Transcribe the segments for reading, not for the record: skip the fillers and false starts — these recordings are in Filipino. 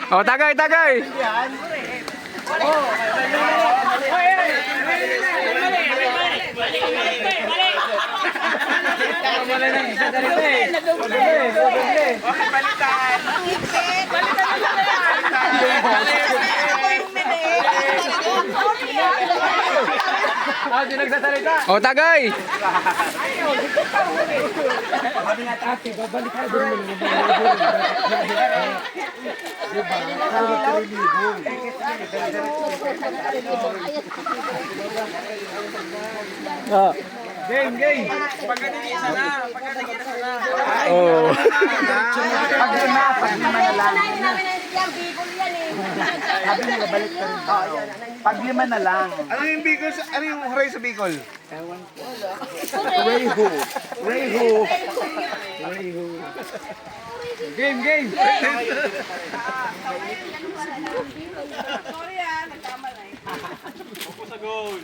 Oh, tagay, tagay. Oh, tagay. Oh. Game, game. Pagkatitisan na. Pagkatitisan na. Oh. Paglima na lang. Paglima na lang. Ano yung Bicol? Ano yung huray sa Bicol? Ewan ko. Rayho. Rayho. Rayho. Game, game. Sorry ah, nagkamali. Ako sa goal.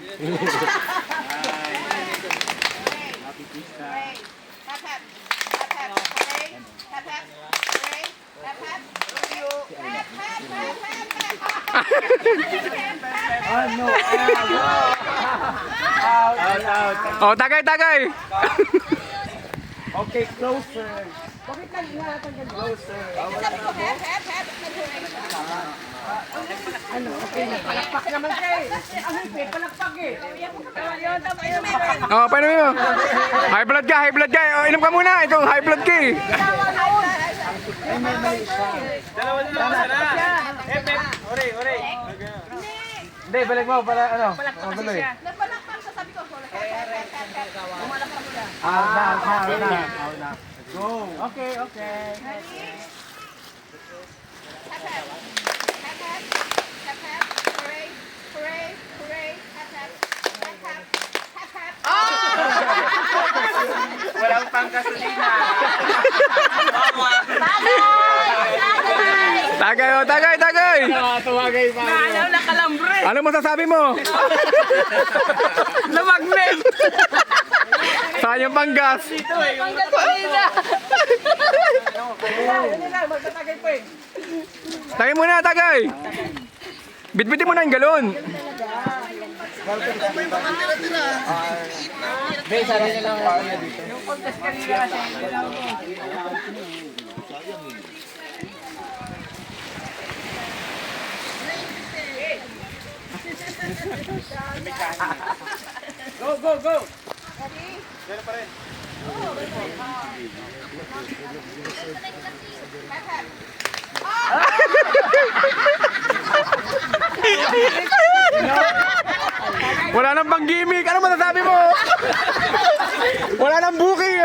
Oh, tagay, tagay. Okay, closer. Bakit natin closer? Sabi ko, hep. Ano, okay na. Palakpak naman siya eh. Ano yung palakpak eh? Oh, paano mo? High blood ka, high blood ka. Oh, inom ka muna. Ikaw, high blood ka eh. Dalawa na. Hep. Ore. Hindi, balik mo para ano? Maguloy. Nagpalakpak siya, sabi ko, hep. Umalakpak siya. Na. Go. Okay. Walang pangkasulina. Tagay, oh, tagay, tagay. Tumagay pa. Ayaw na kalambre. Ano masasabi mo? Lamagnet. Saan yung panggas? Panggasolina. Magtatagay pa eh. Tagay muna, tagay. Bitbitin mo na yung galon. Sarili na lang ako dito. Yung contest kanina kasi. Go! Diyan pa rin. Wala nang pang gimmick. Ano masasabi mo? Wala nang booking.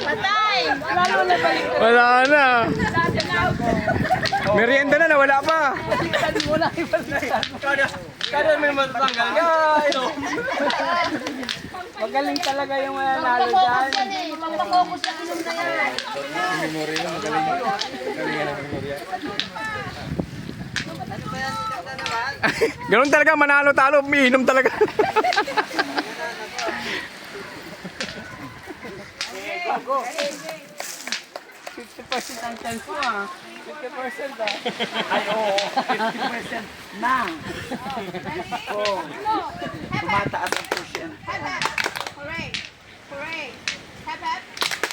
Patay. Lalo na balik. Wala na. Merienda na, wala pa. Kada may matanggal. Magaling talaga yung mananalo dyan. Magpapokus na inom na yan. Ganun talaga, manalo-talo, umiinom talaga. 50% ang chance mo ah. 50% ah. Ay oo, 50% na. Oo. Tumataas ang portion. Hooray! Hooray! Hep, hep.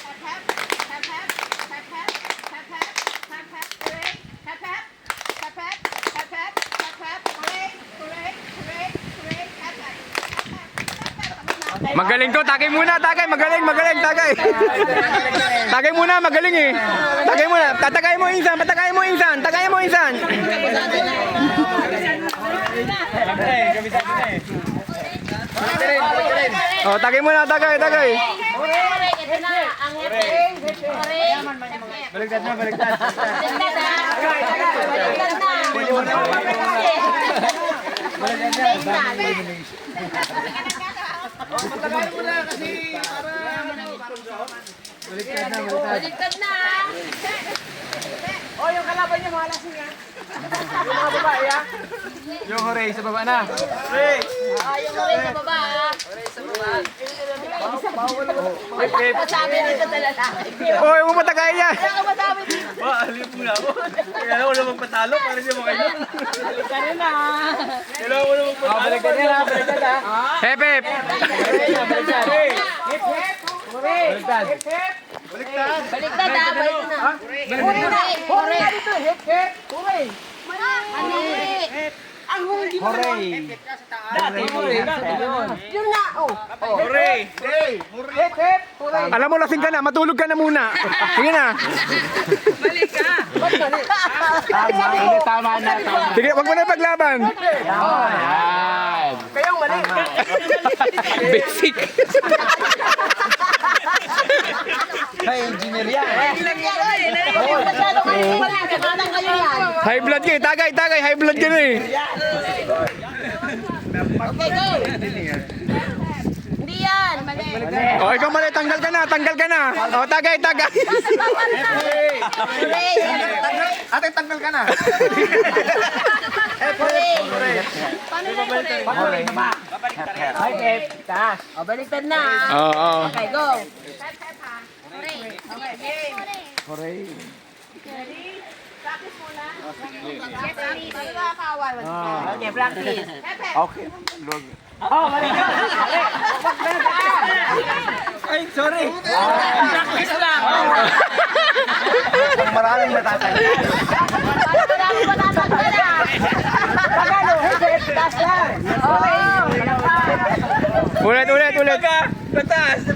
Hep, hep. Hep, hep. Hep, hep. Hep, hep. Hep, hep. Hooray! Hep, hep. Hep, hep. Hep, hep. Hep, hep. Hooray! Hooray! Hooray! Hooray! Hep, hep. Magaling to, tagay muna, tagay. Magaling, tagay. Tagay muna, magaling eh. Tagay muna. Tatagay mo insan, patagay mo insan. Tagay mo insan. Kabisa ko na eh. Oh, tagay muna, tagay. Hooray! Ito na, ang hep. Hooray! Baligtad na, baligtad. Baligtad na. Baligtad na. Patagay mo na kasi para baligtad na. Baligtad na. Oh, yung kalaban niya malasing ah. Yung mga babae ah. Yung hooray sa baba na. Hooray! Yung hooray sa baba. Hooray sa baba. Masabi nito sa lalaki. Oy, huwag mo patagay yan. Wala ka masabi dito. Alim mo na ako. Kailangan ko na magpatalo para siya makayo. Kailangan ko na magpatalo. Balik ka na. Hep, hep. Baliktad. Baliktad ha, balik na. Huri na. Huri na dito. Hip, hip. Huri. Ang huri. Hooray. Yun na. Oh. Hooray. Hip, hip. Huri. Alam mo, lasing ka na. Matulog ka na muna. Sige na. Tama na. Sige, wag mo na paglaban. Kayong mali. Basic. Hey, engineer yan. Masyado kayo wala. Katanang kayo yan. High blood ka eh. Tagay, tagay. High blood ka na eh. Okay, go. Hindi yan. Mali. O, ikaw mali. Tanggal ka na. Tanggal ka na. O, tagay, tagay. Hooray. Ate, tanggal ka na. Hooray. Paano na yung hooray? O, baliktad na. Oo, oo. Okay, go. Hooray. Practice muna. Paano nakakawal? Okay, practice. Okay. Ay, sorry. Practice lang. Maraming natatay. Ulit, ulit, ulit. Pataas.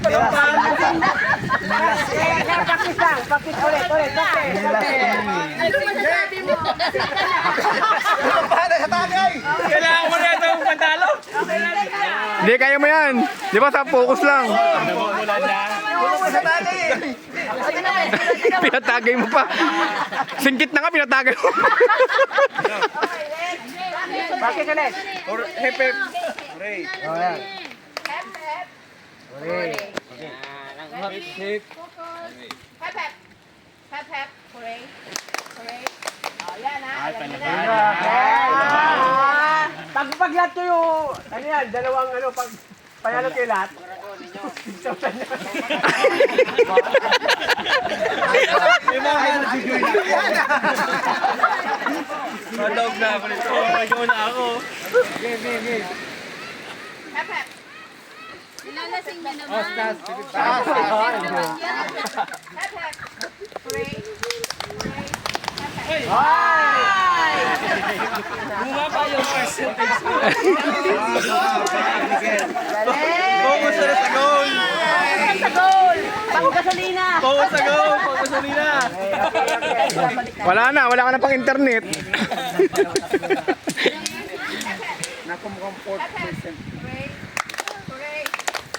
Paano sa tagay? Kailangan mo na itong pantalo. Hindi, kaya mo yan. Di ba sa focus lang. Tulong mo sa tagay. Pinatagay mo pa. Singkit na nga, pinatagay mo. Bakit ka net? Hep, hep. Hooray. Hooray. Hep, hep. Hep, hep. Hooray. Hooray. Oh, yan ha. Pag lahat kayo, ano yan, dalawang ano, pag panalo kayo lahat. Madog na ako nito. Medyo na ako. Hep, hep. Nilalasing niya naman. Hep, hep. Hooray. Hooray. Hep, hep. Bunga pa yung percentage. Galing. Focus na sa goal. Sa goal. Pang-gasolina. Focus sa goal. Focus sa nila. Wala na, wala ka na pang internet. Hooray. Hooray.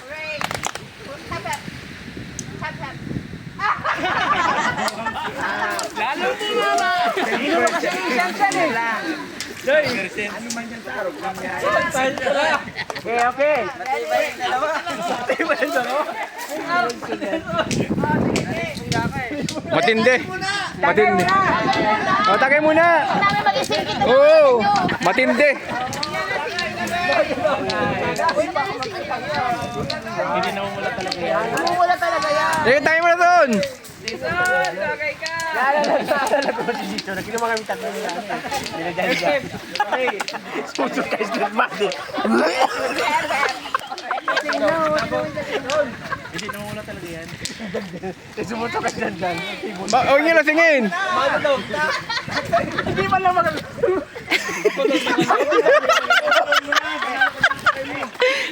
Hooray. Hep, hep. Hep, hep. Lalo mo mama. Okay. Matindi. Matindi. O, tagay muna. Kailangan mag-isip kita. Oo, matindi. Namumula talaga yan. Sige, tagay mo na doon. Huwag niyo lasingin.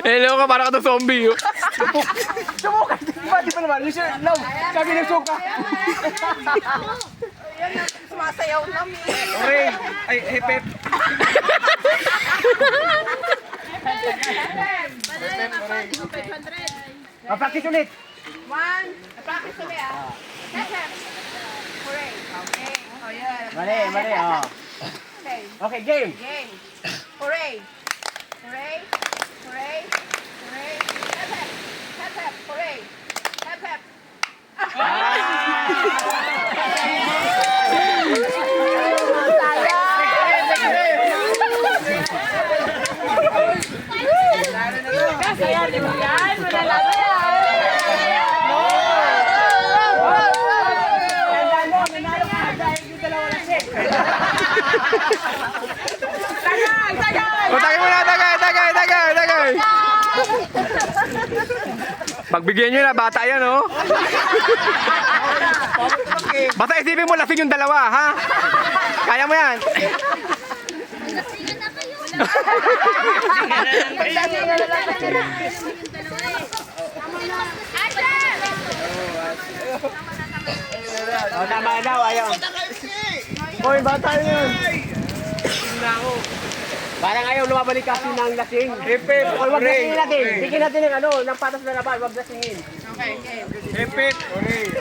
Hello ka, parang ka to zombie. Sumukat! Di ba naman? Yung love, sabi ng suka. Yan ang sumasayaw namin. Hooray. Ay, hep, hep. Padala na pa, di ko 500. Mapakit ulit. One. Practice ulit ah. Hep, hep. Hooray. Okay. Oh, yan. Mali, oh. Okay. Okay, game. Game. Hooray. Hooray. Hooray. Hooray. Hep, hep. Hep, hep. Hooray. Hep, hep. Kaya, di ba yan? Malalaman yan. O, tagay muna, tagay. Pagbigyan nyo na, bata yan, oh. Basta isipin mo, lasing yung dalawa, ha? Kaya mo yan. Lasingan na kayo. Oh, tama daw, ayaw. Hoy, bata yun. Parang ayaw lumabalik kasi ng lasing. Epep, wag lasingin natin. Tignan natin ng ano, ng patas na laban, wag lasingin. Epep, oray.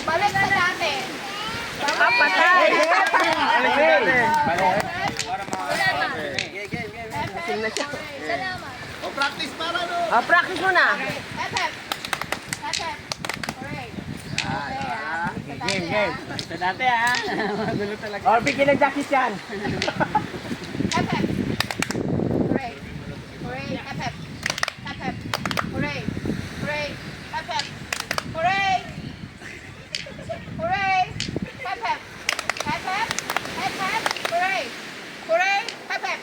Balik na natin. Patay! Salamat. Practice muna. Hep, hep. Hep, hep. Hooray. Okay, ah. Game. Ito dati ha. Magulo talaga. Or bigyan ng jacket yan. Hep, hep. Hooray. Hooray. Hep, hep. Hep, hep. Hooray. Hooray. Hep, hep. Hooray. Hooray. Hep, hep. Hep, hep. Hep, hep. Hooray. Hooray. Hep, hep.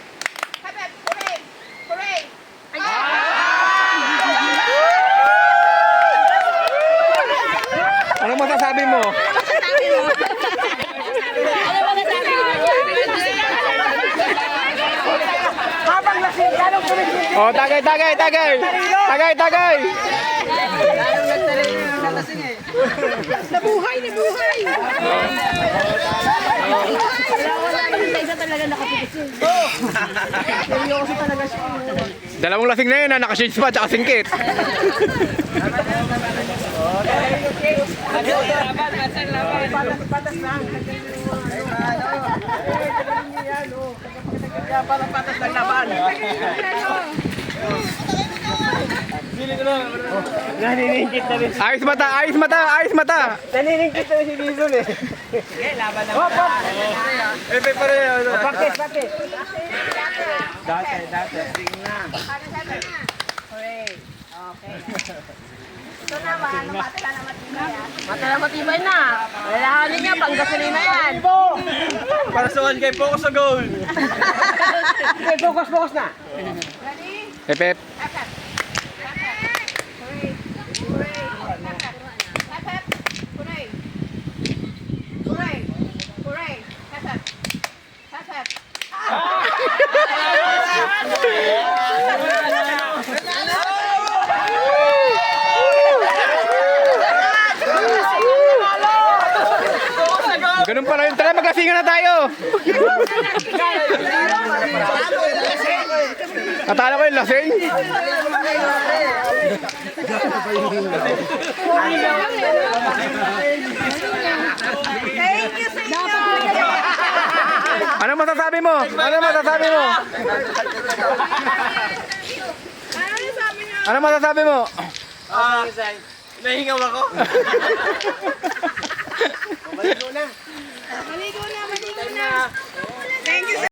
Hep, hep. Hooray. Hooray. Ano masasabi mo? Habang lasing, lalong kumikilig. O, tagay. Dalawang lasing na yun, ha? Naka-shades pa, tsaka singkit. Patas lang. Parang patas ng laban. Naniningkit na rin. Ayos mata. Naniningkit na rin si Dizon eh. Sige, laban na. Hop. Epep pa rin. Practice. Dati. Hooray. Okay. Ito naman, matala na matibay yan. Matala matibay na. Lalahanin niya, pang gasolina yan. Para sa 1K, focus sa goal. Okay, focus na. Ready? Epep. Hep, hep. Hep, hep. Hooray. Hooray. Hep, hep. Hep, hep. Hooray. Hooray. Hooray. Hep, hep. Hep, hep. Ganun pala yun. Tara, maglasingan na tayo. Natalo ko yung lasing. Ano masasabi mo? Ano masasabi mo? Nahingaw ako. Maligo na. Thank you, sir.